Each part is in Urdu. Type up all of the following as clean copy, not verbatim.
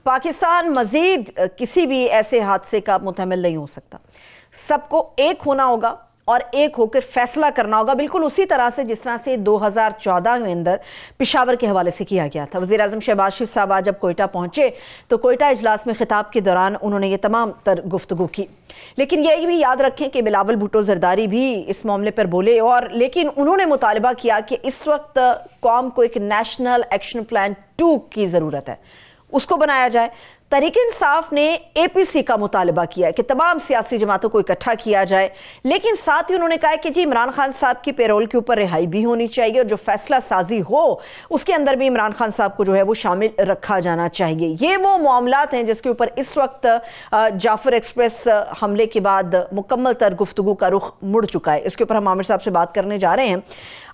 پاکستان مزید کسی بھی ایسے حادثے کا متحمل نہیں ہو سکتا. سب کو ایک ہونا ہوگا اور ایک ہو کر فیصلہ کرنا ہوگا، بالکل اسی طرح سے جس طرح سے 2014 میں اندر پشاور کے حوالے سے کیا گیا تھا. وزیراعظم شہباز شریف صاحب آج جب کوئٹہ پہنچے تو کوئٹہ اجلاس میں خطاب کے دوران انہوں نے یہ تمام تر گفتگو کی. لیکن یہ بھی یاد رکھیں کہ بلاول بھٹو زرداری بھی اس معاملے پر بولے، اور لیکن انہوں نے مطالبہ کیا کہ اس وقت قوم کو ایک نیشنل ایکشن پلان 2 کی ضرورت ہے، اس کو بنایا جائے. تحریک انصاف نے اے پی سی کا مطالبہ کیا ہے کہ تمام سیاسی جماعتوں کو اکٹھا کیا جائے، لیکن ساتھ ہی انہوں نے کہا ہے کہ جی عمران خان صاحب کی پیرول کے اوپر رہائی بھی ہونی چاہیے، اور جو فیصلہ سازی ہو اس کے اندر بھی عمران خان صاحب کو جو ہے وہ شامل رکھا جانا چاہیے. یہ وہ معاملات ہیں جس کے اوپر اس وقت جعفر ایکسپریس حملے کے بعد مکمل تر گفتگو کا رخ مڑ چکا ہے. اس کے اوپر ہم عامر صاحب سے بات کرنے جا رہے ہیں.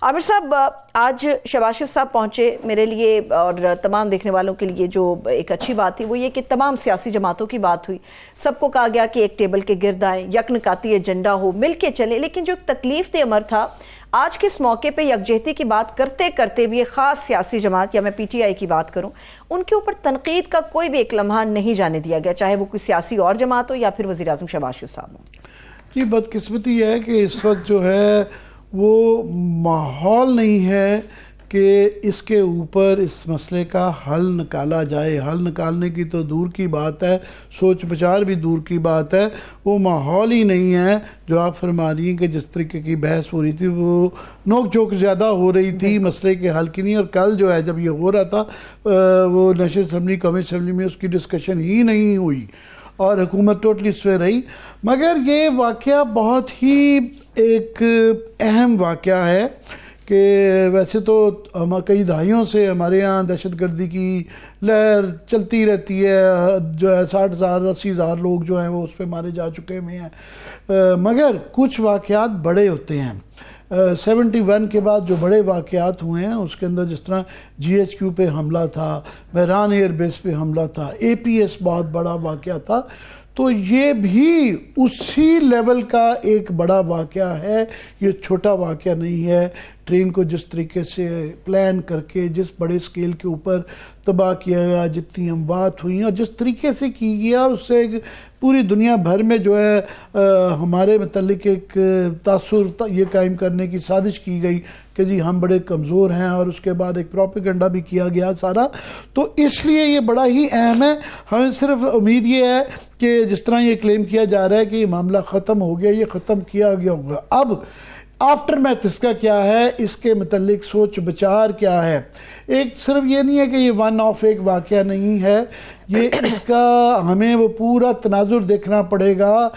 عامر صاحب، آج شہباز شریف صاحب پہنچے، میرے لیے اور تمام دیکھنے والوں کے لیے جو ایک اچھی بات تھی وہ یہ کہ تمام سیاسی جماعتوں کی بات ہوئی، سب کو کہا گیا کہ ایک ٹیبل کے گرد آئیں، یک نکاتی ایجنڈا ہو، مل کے چلیں. لیکن جو تکلیف دہ امر تھا، آج کے اس موقع پہ یکجہتی کی بات کرتے کرتے بھی ایک خاص سیاسی جماعت، یا میں پی ٹی آئی کی بات کروں، ان کے اوپر تنقید کا کوئی بھی ایک لمحہ نہیں جانے دیا گیا، چاہے وہ کوئی سیاسی اور جماعت ہو یا پھر وزیراعظم شہباز شریف صاحب ہوں. یہ بدقسمتی ہے کہ اس وقت جو ہے وہ ماحول نہیں ہے کہ اس کے اوپر اس مسئلے کا حل نکالا جائے. حل نکالنے کی تو دور کی بات ہے، سوچ بچار بھی دور کی بات ہے، وہ ماحول ہی نہیں ہے. جو آپ فرما رہی ہیں کہ جس طریقے کی بحث ہو رہی تھی وہ نوک جھوک زیادہ ہو رہی تھی، مسئلے کے حل کی نہیں. اور کل جو ہے جب یہ ہو رہا تھا وہ نیشنل اسمبلی، قومی اسمبلی میں اس کی ڈسکشن ہی نہیں ہوئی اور حکومت ٹوٹلی اس پہ رہی. مگر یہ واقعہ بہت ہی ایک اہم واقعہ ہے کہ ویسے تو کئی دہائیوں سے ہمارے یہاں دہشت گردی کی لہر چلتی رہتی ہے، جو ہے 60,000 80,000 لوگ جو ہیں وہ اس پہ مارے جا چکے ہوئے ہیں. مگر کچھ واقعات بڑے ہوتے ہیں. 71 کے بعد جو بڑے واقعات ہوئے ہیں اس کے اندر جس طرح GHQ پہ حملہ تھا، مہران ایئر بیس پہ حملہ تھا، APS بہت بڑا واقعہ تھا، تو یہ بھی اسی لیول کا ایک بڑا واقعہ ہے. یہ چھوٹا واقعہ نہیں ہے. ٹرین کو جس طریقے سے پلان کر کے جس بڑے سکیل کے اوپر تباہ کیا گیا، جتنی اموات ہوئی اور جس طریقے سے کی گیا، اور اس سے پوری دنیا بھر میں جو ہے ہمارے متعلق ایک تاثر یہ قائم کرنے کی سازش کی گئی کہ جی ہم بڑے کمزور ہیں، اور اس کے بعد ایک پروپیگنڈا بھی کیا گیا سارا. تو اس لیے یہ بڑا ہی اہم ہے. ہمیں صرف امید یہ ہے کہ جس طرح یہ کلیم کیا جا رہا ہے کہ یہ معاملہ ختم ہو گیا، یہ ختم کیا گیا ہوگا. اب آفٹر میتھ اس کا کیا ہے، اس کے متعلق سوچ بچار کیا ہے. ایک صرف یہ نہیں ہے کہ یہ ون آف ایک واقعہ نہیں ہے، یہ اس کا ہمیں وہ پورا تناظر دیکھنا پڑے گا.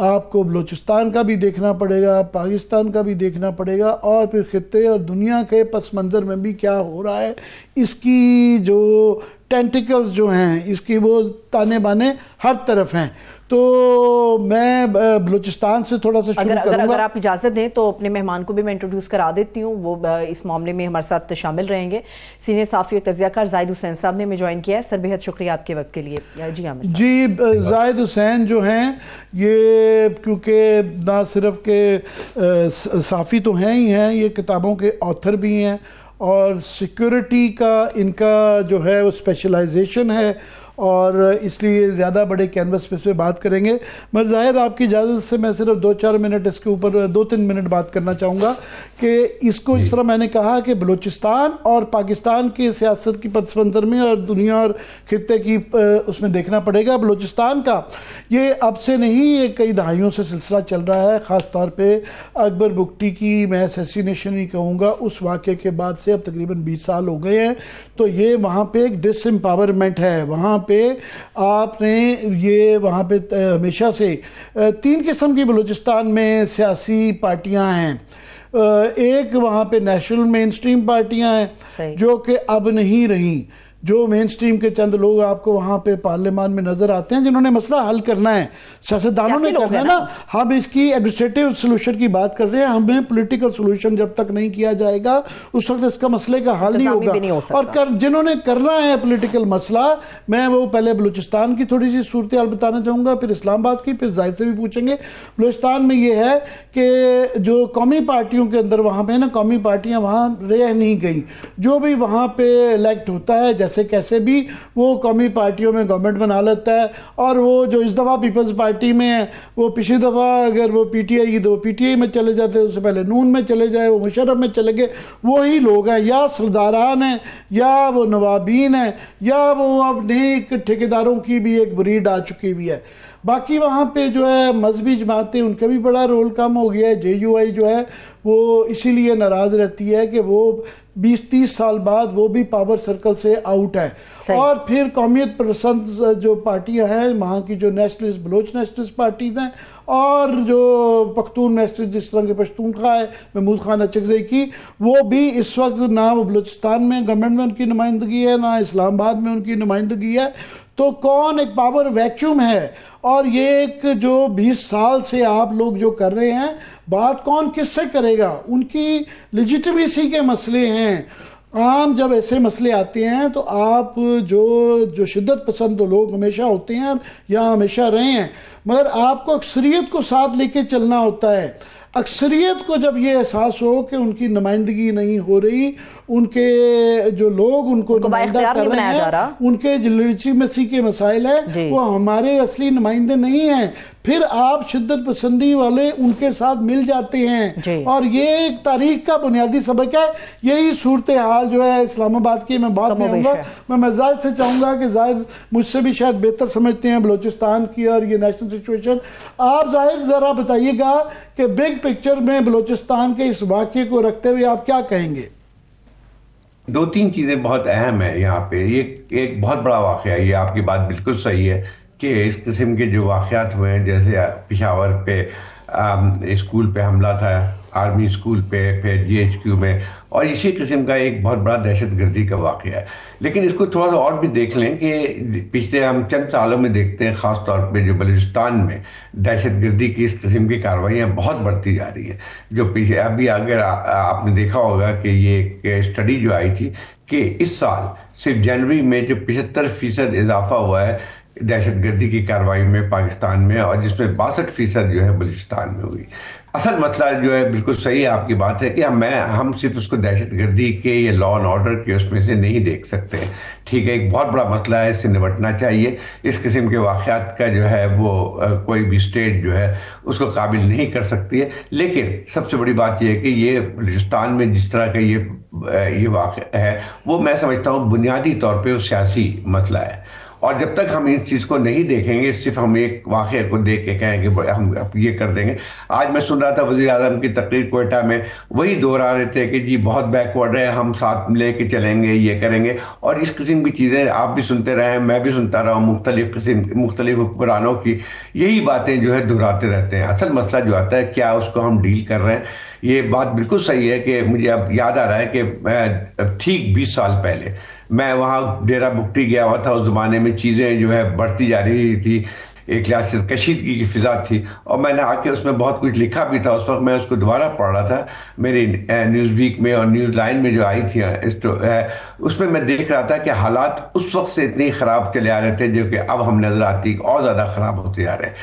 آپ کو بلوچستان کا بھی دیکھنا پڑے گا، پاکستان کا بھی دیکھنا پڑے گا، اور پھر خطے اور دنیا کے پس منظر میں بھی کیا ہو رہا ہے. اس کی جو ٹینٹیکلز جو ہیں، اس کی وہ تانے بانے ہر طرف ہیں. تو میں بلوچستان سے تھوڑا سا شروع کروں گا. اگر آپ اجازت دیں تو اپنے مہمان کو بھی میں انٹروڈیوس کرا دیتی ہوں، وہ اس معاملے میں ہمارے ساتھ شامل رہیں گے. سینئر صحافی و تجزیہ کار زاہد حسین صاحب نے ہمیں جوائن کیا ہے. سر بہت شکریہ آپ کے وقت کے لیے. جی عامر صاحب. جی زاہد حسین جو ہیں یہ کیونکہ نہ صرف کہ صحافی تو ہیں ہی ہیں، یہ کتابوں کے آتھر بھی ہیں، اور سیکیورٹی کا ان کا جو ہے وہ اسپیشلائزیشن ہے، اور اس لیے زیادہ بڑے کینوس پہ بات کریں گے. مگر زاہد آپ کی اجازت سے میں صرف 2-4 منٹ اس کے اوپر 2-3 منٹ بات کرنا چاہوں گا کہ اس کو جس طرح میں نے کہا کہ بلوچستان اور پاکستان کی سیاست کی پس منظر میں اور دنیا اور خطے کی اس میں دیکھنا پڑے گا. بلوچستان کا یہ اب سے نہیں، یہ کئی دہائیوں سے سلسلہ چل رہا ہے. خاص طور پہ اکبر بگٹی کی میں اسیسینیشن ہی کہوں گا، اس واقعے کے بعد سے اب تقریباً 20 سال ہو گئے ہیں. تو یہ وہاں پہ ایک ڈس امپاورمنٹ ہے. وہاں پہ آپ نے یہ وہاں پہ ہمیشہ سے 3 قسم کی بلوچستان میں سیاسی پارٹیاں ہیں. ایک وہاں پہ نیشنل مین سٹریم پارٹیاں ہیں جو کہ اب نہیں رہیں. جو مین سٹریم کے چند لوگ آپ کو وہاں پہ پارلیمان میں نظر آتے ہیں جنہوں نے مسئلہ حل کرنا ہے، سیاستدانوں نے کرنا ہے نا. ہم اس کی ایڈمنسٹریٹو سلوشن کی بات کر رہے ہیں، ہمیں پولیٹیکل سلوشن جب تک نہیں کیا جائے گا اس وقت اس کا مسئلے کا حل نہیں ہوگا. اور جنہوں نے کرنا ہے پولیٹیکل مسئلہ، میں وہ پہلے بلوچستان کی تھوڑی سی صورتحال بتانا چاہوں گا، پھر اسلام آباد کی، پھر زاہد سے بھی پوچھیں گے. بلوچستان میں یہ ہے کہ جو قومی پارٹیوں کے اندر وہاں پہ نا، قومی پارٹیاں وہاں رہ نہیں گئی. جو بھی وہاں پہ الیکٹ ہوتا ہے، جیسے کیسے بھی وہ قومی پارٹیوں میں گورنمنٹ بنا لیتا ہے، اور وہ جو اس دفعہ پیپلز پارٹی میں ہے وہ پچھلی دفعہ اگر وہ پی ٹی آئی کی تو وہ پی ٹی آئی میں چلے جاتے، اس سے پہلے نون میں چلے جائے، وہ مشرف میں چلے گئے، وہی لوگ ہیں، یا سرداران ہیں یا وہ نوابین ہیں یا وہ اب نئے ٹھیکیداروں کی بھی ایک بریڈ آ چکی بھی ہے۔ باقی وہاں پہ جو ہے مذہبی جماعتیں، ان کا بھی بڑا رول کم ہو گیا ہے۔ جے یو آئی جو ہے وہ اسی لیے ناراض رہتی ہے کہ وہ 20-30 سال بعد وہ بھی پاور سرکل سے آؤٹ ہے۔ اور پھر قومیت پسند جو پارٹیاں ہیں وہاں کی، جو نیشنلسٹ بلوچ نیشنلسٹ پارٹیز ہیں اور جو پختون نیشنلسٹ جس طرح کے پشتونخوا ہے محمود خان اچکزئی کی، وہ بھی اس وقت نہ وہ بلوچستان میں گورنمنٹ میں ان کی نمائندگی ہے نہ اسلام آباد میں ان کی نمائندگی ہے۔ تو کون ایک پاور ویکیوم ہے، اور یہ ایک جو 20 سال سے آپ لوگ جو کر رہے ہیں، بات کون کس سے کرے گا؟ ان کی لیجیٹمیسی کے مسئلے ہیں۔ عام جب ایسے مسئلے آتے ہیں تو آپ جو شدت پسند لوگ ہمیشہ ہوتے ہیں یا ہمیشہ رہے ہیں، مگر آپ کو اکثریت کو ساتھ لے کے چلنا ہوتا ہے۔ اکثریت کو جب یہ احساس ہو کہ ان کی نمائندگی نہیں ہو رہی، ان کے جو لوگ ان کو نمائندہ کر رہے ہیں، ان کے لیجیٹمیسی کے مسائل ہیں، وہ ہمارے اصلی نمائندے نہیں ہیں، پھر آپ شدت پسندی والے ان کے ساتھ مل جاتے ہیں۔ اور یہ ایک تاریخ کا بنیادی سبق ہے۔ یہی صورتحال جو ہے اسلام آباد کی، میں بات میں آؤں گا، میں زاہد سے چاہوں گا کہ زاہد مجھ سے بھی شاید بہتر سمجھتے ہیں بلوچستان کی اور یہ نیشنل سچویشن۔ آپ زاہد ذرا بتائیے گا کہ بگ پکچر میں بلوچستان کے اس واقعے کو رکھتے ہوئے آپ کیا کہیں گے؟ 2-3 چیزیں بہت اہم ہیں یہاں پہ۔ یہ ایک بہت بڑا واقعہ ہے، یہ آپ کی بات بالکل صحیح ہے کہ اس قسم کے جو واقعات ہوئے ہیں، جیسے پشاور پہ اسکول پہ حملہ تھا، آرمی اسکول پہ، پھر جی ایچ کیو میں، اور اسی قسم کا ایک بہت بڑا دہشت گردی کا واقعہ ہے۔ لیکن اس کو تھوڑا سا اور بھی دیکھ لیں کہ پچھلے ہم چند سالوں میں دیکھتے ہیں، خاص طور پہ جو بلوچستان میں دہشت گردی کی اس قسم کی کارروائیاں بہت بڑھتی جا رہی ہیں۔ جو پیچھے ابھی اگر آپ نے دیکھا ہوگا کہ یہ ایک اسٹڈی جو آئی تھی کہ اس سال صرف جنوری میں جو 75% اضافہ ہوا ہے دہشت گردی کی کارروائی میں پاکستان میں، اور جس میں 62% جو ہے بلوچستان میں ہوئی۔ اصل مسئلہ جو ہے بالکل صحیح آپ کی بات ہے کہ ہم صرف اس کو دہشت گردی کے یا لا اینڈ آرڈر کے اس میں سے نہیں دیکھ سکتے۔ ٹھیک ہے، ایک بہت بڑا مسئلہ ہے، اس سے نمٹنا چاہیے۔ اس قسم کے واقعات کا جو ہے وہ کوئی بھی اسٹیٹ جو ہے اس کو قابل نہیں کر سکتی ہے۔ لیکن سب سے بڑی بات یہ ہے کہ یہ بلوچستان میں جس طرح کا یہ واقعہ ہے، وہ میں سمجھتا ہوں بنیادی طور پہ وہ سیاسی مسئلہ ہے۔ اور جب تک ہم اس چیز کو نہیں دیکھیں گے، صرف ہم ایک واقعے کو دیکھ کے کہیں گے ہم یہ کر دیں گے۔ آج میں سن رہا تھا وزیر اعظم کی تقریر کوئٹہ میں، وہی دہرا رہے تھے کہ جی بہت بیکورڈ ہے، ہم ساتھ لے کے چلیں گے، یہ کریں گے، اور اس قسم کی چیزیں آپ بھی سنتے رہے ہیں، میں بھی سنتا رہا ہوں، مختلف حکمرانوں کی یہی باتیں جو ہے دہراتے رہتے ہیں۔ اصل مسئلہ جو آتا ہے کیا اس کو ہم ڈیل کر رہے ہیں۔ یہ بات بالکل صحیح ہے کہ مجھے اب یاد آ رہا ہے کہ میں ٹھیک 20 سال پہلے میں وہاں ڈیرہ بگٹی گیا ہوا تھا۔ اس زمانے میں چیزیں جو ہے بڑھتی جا رہی تھی، ایک لحاظ سے کشیدگی کی فضا تھی، اور میں نے آ کے اس میں بہت کچھ لکھا بھی تھا۔ اس وقت میں اس کو دوبارہ پڑھ رہا تھا، میری نیوز ویک میں اور نیوز لائن میں جو آئی تھی، اس میں دیکھ رہا تھا کہ حالات اس وقت سے اتنے خراب چلے آ رہے تھے جو کہ اب ہم نظر آتی اور زیادہ خراب ہوتے جا رہے ہیں۔